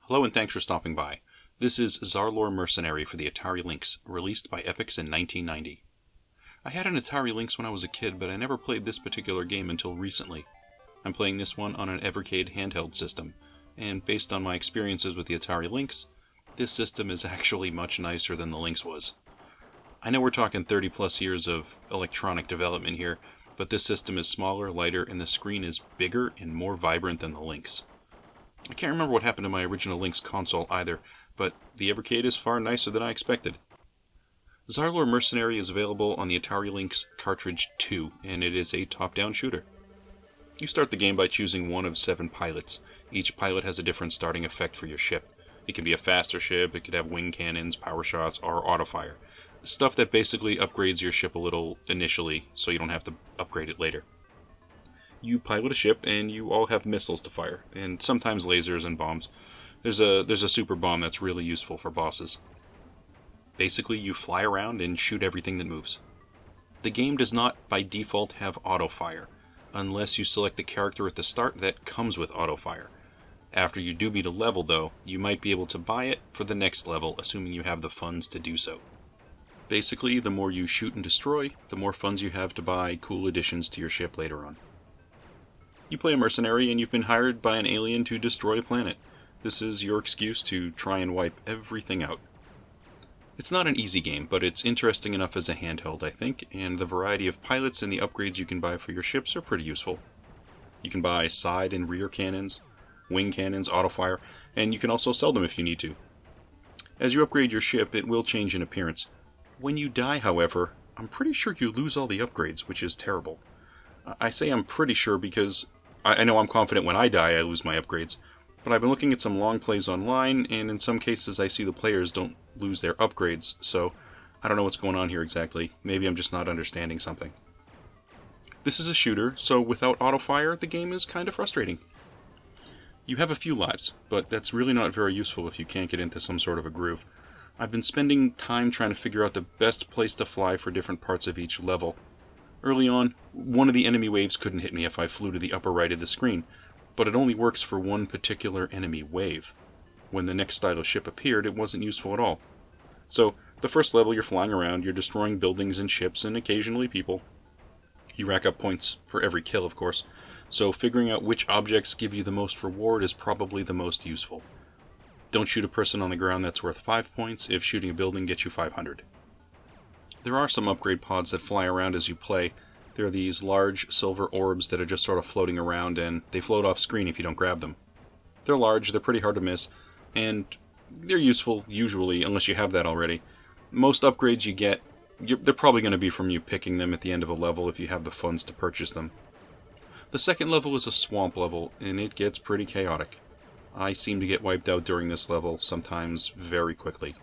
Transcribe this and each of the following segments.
Hello and thanks for stopping by. This is Zarlor Mercenary for the Atari Lynx, released by Epyx in 1990. I had an Atari Lynx when I was a kid, but I never played this particular game until recently. I'm playing this one on an Evercade handheld system, and based on my experiences with the Atari Lynx, this system is actually much nicer than the Lynx was. I know we're talking 30 plus years of electronic development here, but this system is smaller, lighter, and the screen is bigger and more vibrant than the Lynx. I can't remember what happened to my original Lynx console either, but the Evercade is far nicer than I expected. Zarlor Mercenary is available on the Atari Lynx Cartridge 2, and it is a top-down shooter. You start the game by choosing one of 7 pilots. Each pilot has a different starting effect for your ship. It can be a faster ship, it could have wing cannons, power shots, or autofire. Stuff that basically upgrades your ship a little initially, so you don't have to upgrade it later. You pilot a ship, and you all have missiles to fire, and sometimes lasers and bombs. There's a super bomb that's really useful for bosses. Basically, you fly around and shoot everything that moves. The game does not, by default, have auto-fire, unless you select the character at the start that comes with auto-fire. After you do beat a level, though, you might be able to buy it for the next level, assuming you have the funds to do so. Basically, the more you shoot and destroy, the more funds you have to buy cool additions to your ship later on. You play a mercenary, and you've been hired by an alien to destroy a planet. This is your excuse to try and wipe everything out. It's not an easy game, but it's interesting enough as a handheld, I think, and the variety of pilots and the upgrades you can buy for your ships are pretty useful. You can buy side and rear cannons, wing cannons, autofire, and you can also sell them if you need to. As you upgrade your ship, it will change in appearance. When you die, however, I'm pretty sure you lose all the upgrades, which is terrible. I say I'm pretty sure because I know I'm confident when I die I lose my upgrades, but I've been looking at some long plays online, and in some cases I see the players don't lose their upgrades, so I don't know what's going on here exactly. Maybe I'm just not understanding something. This is a shooter, so without autofire, the game is kind of frustrating. You have a few lives, but that's really not very useful if you can't get into some sort of a groove. I've been spending time trying to figure out the best place to fly for different parts of each level. Early on, one of the enemy waves couldn't hit me if I flew to the upper right of the screen, but it only works for one particular enemy wave. When the next style of ship appeared, it wasn't useful at all. So, the first level you're flying around, you're destroying buildings and ships and occasionally people. You rack up points for every kill, of course, so figuring out which objects give you the most reward is probably the most useful. Don't shoot a person on the ground, that's worth 5 points, if shooting a building gets you 500. There are some upgrade pods that fly around as you play. There are these large silver orbs that are just sort of floating around, and they float off screen if you don't grab them. They're large, they're pretty hard to miss, and they're useful, usually, unless you have that already. Most upgrades you get, they're probably going to be from you picking them at the end of a level if you have the funds to purchase them. The second level is a swamp level, and it gets pretty chaotic. I seem to get wiped out during this level, sometimes very quickly.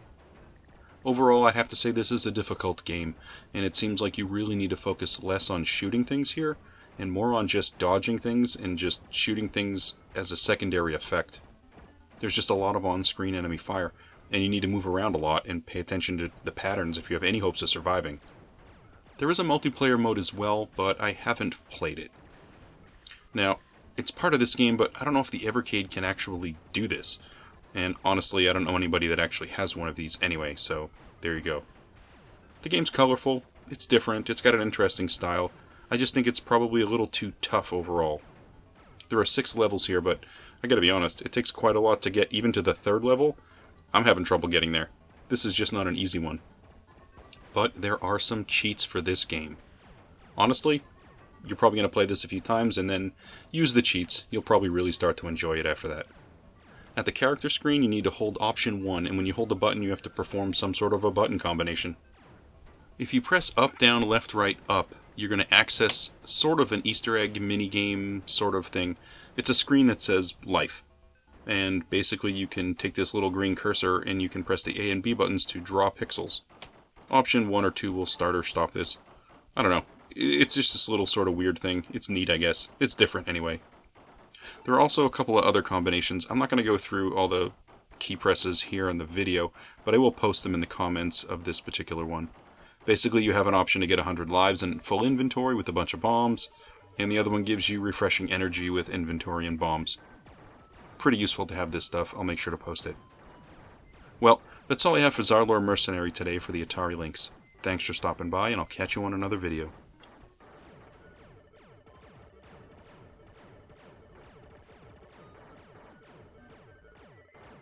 Overall, I'd have to say this is a difficult game, and it seems like you really need to focus less on shooting things here, and more on just dodging things and just shooting things as a secondary effect. There's just a lot of on-screen enemy fire, and you need to move around a lot and pay attention to the patterns if you have any hopes of surviving. There is a multiplayer mode as well, but I haven't played it. Now, it's part of this game, but I don't know if the Evercade can actually do this. And honestly, I don't know anybody that actually has one of these anyway, so there you go. The game's colorful, it's different, it's got an interesting style. I just think it's probably a little too tough overall. There are 6 levels here, but I gotta be honest, it takes quite a lot to get even to the 3rd level. I'm having trouble getting there. This is just not an easy one. But there are some cheats for this game. Honestly, you're probably going to play this a few times and then use the cheats. You'll probably really start to enjoy it after that. At the character screen, you need to hold option 1, and when you hold the button, you have to perform some sort of a button combination. If you press up, down, left, right, up, you're going to access sort of an Easter egg minigame sort of thing. It's a screen that says life. And basically you can take this little green cursor and you can press the A and B buttons to draw pixels. Option 1 or 2 will start or stop this. I don't know. It's just this little sort of weird thing. It's neat, I guess. It's different anyway. There are also a couple of other combinations. I'm not going to go through all the key presses here in the video, but I will post them in the comments of this particular one. Basically, you have an option to get 100 lives and full inventory with a bunch of bombs, and the other one gives you refreshing energy with inventory and bombs. Pretty useful to have this stuff. I'll make sure to post it. Well, that's all I have for Zarlor Mercenary today for the Atari Lynx. Thanks for stopping by, and I'll catch you on another video.